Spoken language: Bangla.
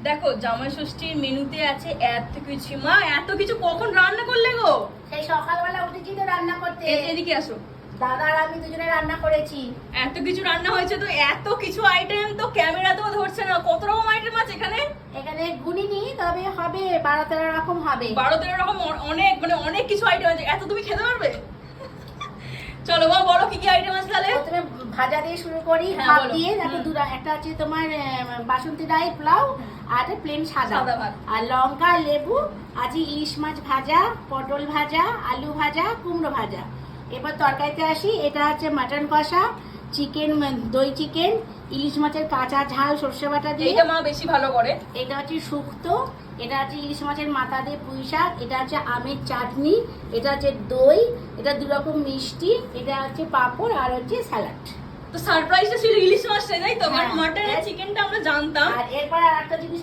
দেখো জামাই ষষ্ঠীর মেনুতে আছে এত কিছু। মা এত কিছু কখন রান্না করলে গো? সেই সকালবেলা উঠেছি তো রান্না করতে। এদিকে আসো। দাদা আর আমি দুজনে রান্না করেছি। এত কিছু রান্না হয়েছে তো, এত কিছু আইটেম তো ক্যামেরাতেও ধরছে না। কত রকম আইটেম আছে এখানে? এখানে গুনিনি, তবে হবে 12-13 রকম হবে। 12-13 রকম অনেক, মানে অনেক কিছু আইটেম আছে। এত তুমি খেতে পারবে? চলো মা বলো কি কি আইটেম আছে তাহলে। প্রথমে ভাজা দিয়ে শুরু করি। হ্যাঁ, ভাত বলো। দিয়ে দেখো একটা আছে তোমার বাসন্তী ডাল পোলাও, আর একটা প্লেন সাদা ভাত। আর লঙ্কা লেবু। আছে ইলিশ মাছ ভাজা, পটল ভাজা, আলু ভাজা, কুমড়ো ভাজা। এবার তরকারিতে আসি। এটা হচ্ছে মাটন কষা, চিকেন, দই চিকেন, ইলিশ মাছের কাঁচা ঝাল সর্ষে বাটা দিয়ে। এটা মা বেশি ভালো করে। এটা হচ্ছে শুক্তো। এটা হচ্ছে ইলিশ মাছের মাথা দিয়ে পুঁই শাক। এটা হচ্ছে আমের চাটনি। এটা হচ্ছে দই। এটা 2 রকম মিষ্টি। এটা হচ্ছে পাঁপড় আর হচ্ছে স্যালাড। তো সারপ্রাইজটা ছিল ইলিশ মাছটা, তাই তো? হ্যাঁ। মাটন আর চিকেনটা আমরা জানতাম। আর এরপর আর একটা জিনিস